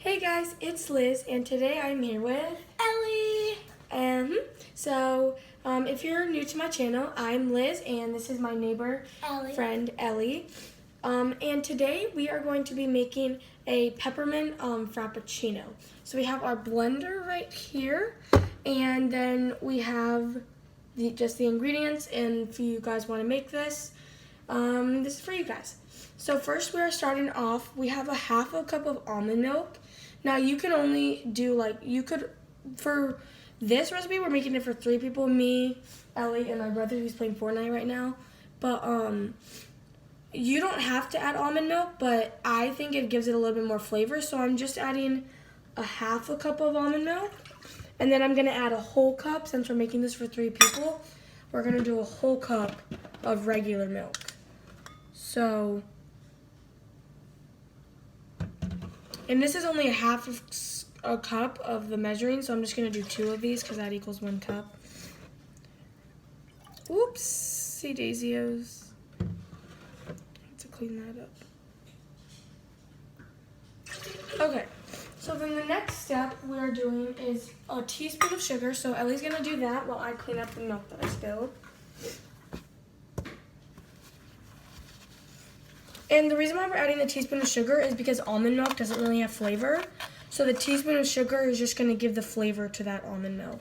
Hey guys, it's Liz, and today I'm here with Ellie. If you're new to my channel, I'm Liz, and this is my neighbor Ellie. friend Ellie. And today we are going to be making a peppermint Frappuccino. So we have our blender right here, and then we have just the ingredients. And if you guys want to make this, this is for you guys. So first we are starting off. We have a half a cup of almond milk. Now you can only do for this recipe we're making it for 3 people, me, Ellie, and my brother who's playing Fortnite right now. But you don't have to add almond milk, but I think it gives it a little bit more flavor. So I'm just adding a half a cup of almond milk. And then I'm gonna add a whole cup, since we're making this for 3 people, we're gonna do a whole cup of regular milk. So, and this is only a half of a cup of the measuring, so I'm just gonna do 2 of these because that equals 1 cup. Oopsie daisios. Have to clean that up. Okay, so then the next step we're doing is a teaspoon of sugar. So Ellie's gonna do that while I clean up the milk that I spilled. And the reason why we're adding the teaspoon of sugar is because almond milk doesn't really have flavor. So the teaspoon of sugar is just going to give the flavor to that almond milk.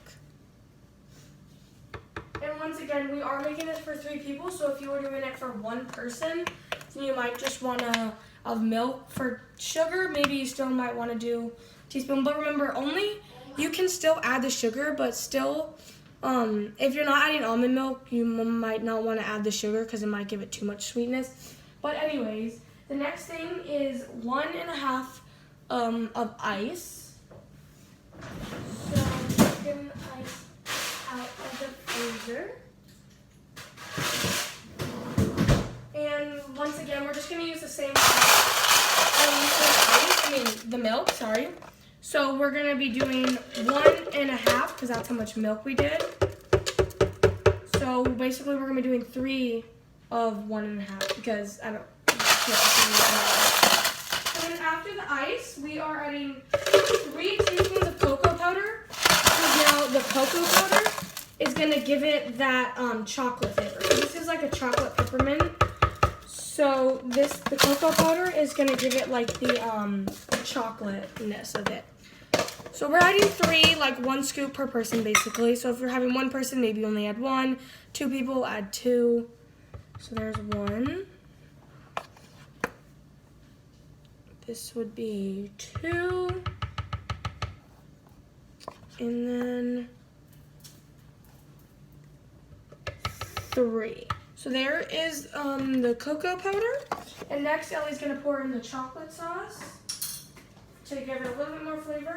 And once again, we are making this for 3 people. So if you were doing it for 1 person, then you might just want to have milk. For sugar, maybe you still might want to do a teaspoon. But remember, you can still add the sugar, but still, if you're not adding almond milk, you might not want to add the sugar because it might give it too much sweetness. But anyways, the next thing is 1.5 of ice. So I'm taking ice out of the freezer. And once again, we're just gonna use the same the milk, sorry. So we're gonna be doing 1.5 because that's how much milk we did. So basically we're gonna be doing 3 of 1.5 because I don't. And then after the ice, we are adding 3 teaspoons of cocoa powder. Because now the cocoa powder is gonna give it that chocolate flavor. So this is like a chocolate peppermint. So the cocoa powder is gonna give it like the chocolateness of it. So we're adding 3, like 1 scoop per person basically. So if you're having 1 person, maybe only add 1. 2 people, add 2. So there's 1. This would be 2. And then 3. So there is the cocoa powder. And next Ellie's gonna pour in the chocolate sauce to give it a little bit more flavor.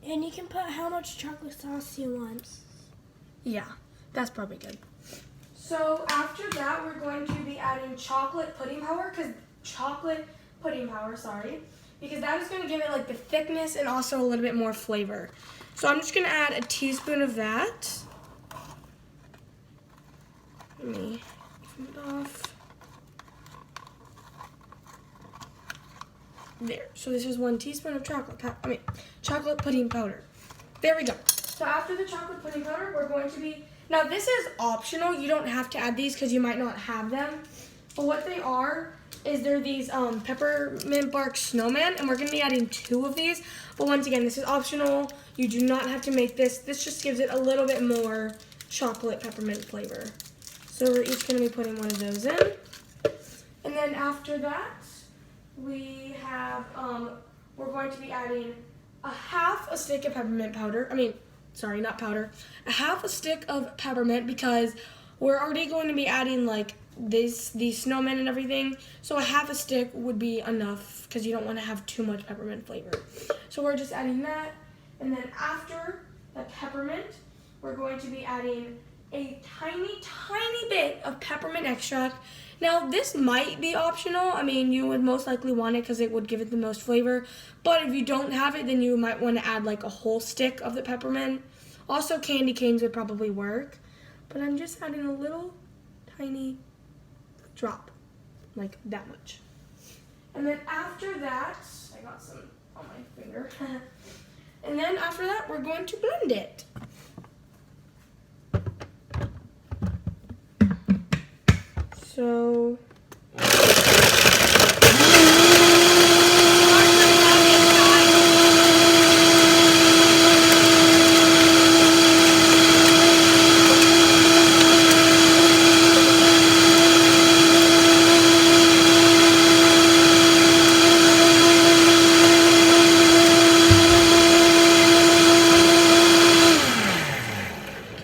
And you can put how much chocolate sauce you want. Yeah, that's probably good. So after that, we're going to be adding chocolate pudding powder, because that is going to give it like the thickness and also a little bit more flavor. So I'm just going to add a teaspoon of that. Let me turn it off. There. So this is 1 teaspoon of chocolate pudding powder. There we go. So after the chocolate pudding powder, we're going to be, now this is optional. You don't have to add these because you might not have them. But what they are is they're these peppermint bark snowman, and we're going to be adding 2 of these. But once again, this is optional. You do not have to make this. This just gives it a little bit more chocolate peppermint flavor. So we're each going to be putting 1 of those in. And then after that, we have, we're going to be adding a half a stick of peppermint powder. Not powder. A half a stick of peppermint because we're already going to be adding like these snowmen and everything. So a half a stick would be enough because you don't want to have too much peppermint flavor. So we're just adding that. And then after the peppermint, we're going to be adding a tiny bit of peppermint extract. Now, this might be optional. You would most likely want it because it would give it the most flavor. But if you don't have it, then you might want to add like a whole stick of the peppermint Also, candy canes would probably work, but I'm just adding a little tiny drop, like that much. And then after that, I got some on my finger. And then after that, we're going to blend it. So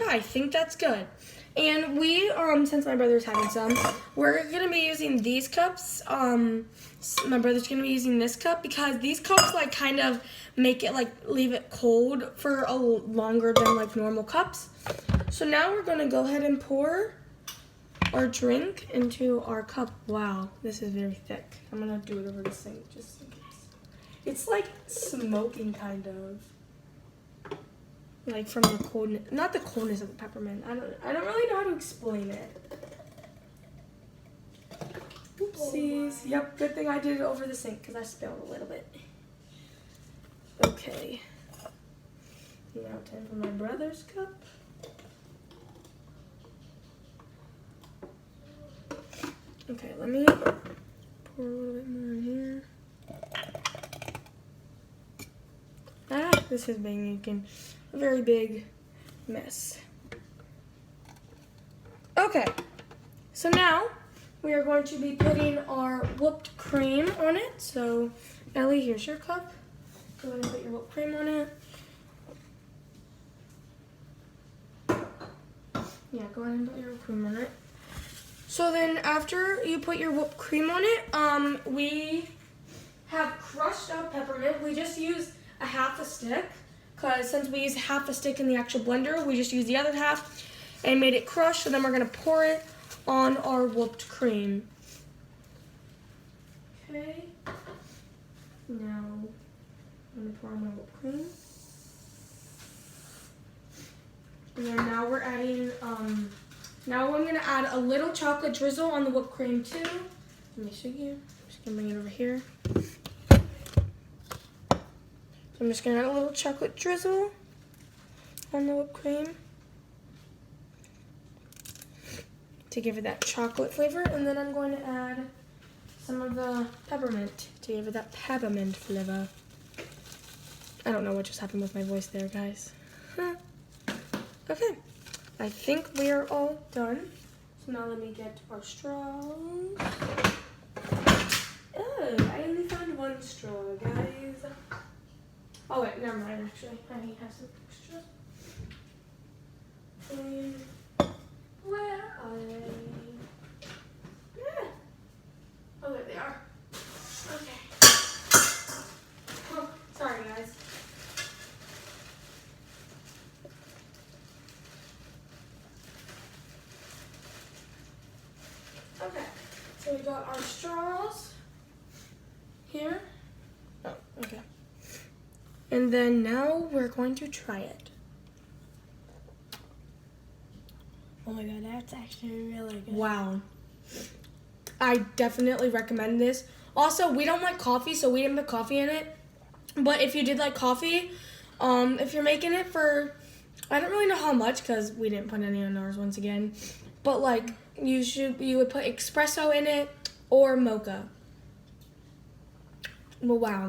I think that's good. And we, since my brother's having some, we're gonna be using these cups. My brother's gonna be using this cup because these cups like kind of make it like leave it cold for a longer than like normal cups. So now we're gonna go ahead and pour our drink into our cup. Wow, this is very thick. I'm gonna do it over the sink just in case. It's like smoking kind of. Like from the coldness, not the coldness of the peppermint. I don't really know how to explain it. Oopsies. Yep, good thing I did it over the sink because I spilled a little bit. Okay. Now time for my brother's cup. Okay, let me pour a little bit more in here. Ah, this is making a very big mess. Okay, so now we are going to be putting our whipped cream on it. So, Ellie, here's your cup. Go ahead and put your whipped cream on it. Yeah, go ahead and put your whipped cream on it. So then after you put your whipped cream on it, we have crushed up peppermint. We just use a half a stick, because since we use half a stick in the actual blender, we just use the other half and made it crush. So then we're gonna pour it on our whipped cream. Okay. Now I'm gonna pour on my whipped cream. And then now we're adding, now I'm gonna add a little chocolate drizzle on the whipped cream too. Let me show you. I'm just gonna bring it over here. So I'm just gonna add a little chocolate drizzle on the whipped cream to give it that chocolate flavor, and then I'm going to add some of the peppermint to give it that peppermint flavor. I don't know what just happened with my voice there, guys. Okay, I think we are all done. So now let me get our straws. Oh, I only found one straw, guys. Oh wait, never mind actually. I have some extras. And where are they? Yeah. Oh, there they are. Okay. Oh, sorry guys. Okay, so we got our straws here. Oh, okay. And then now we're going to try it. Oh my god, that's actually really good. Wow. I definitely recommend this. Also, we don't like coffee, so we didn't put coffee in it. But if you did like coffee, if you're making it for, I don't really know how much because we didn't put any on ours once again. But like, you would put espresso in it or mocha. Well, wow.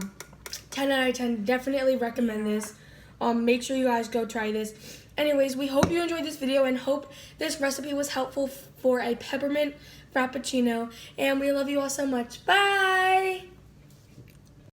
10 out of 10, definitely recommend this. Make sure you guys go try this. Anyways, we hope you enjoyed this video and hope this recipe was helpful for a peppermint frappuccino. And we love you all so much. Bye!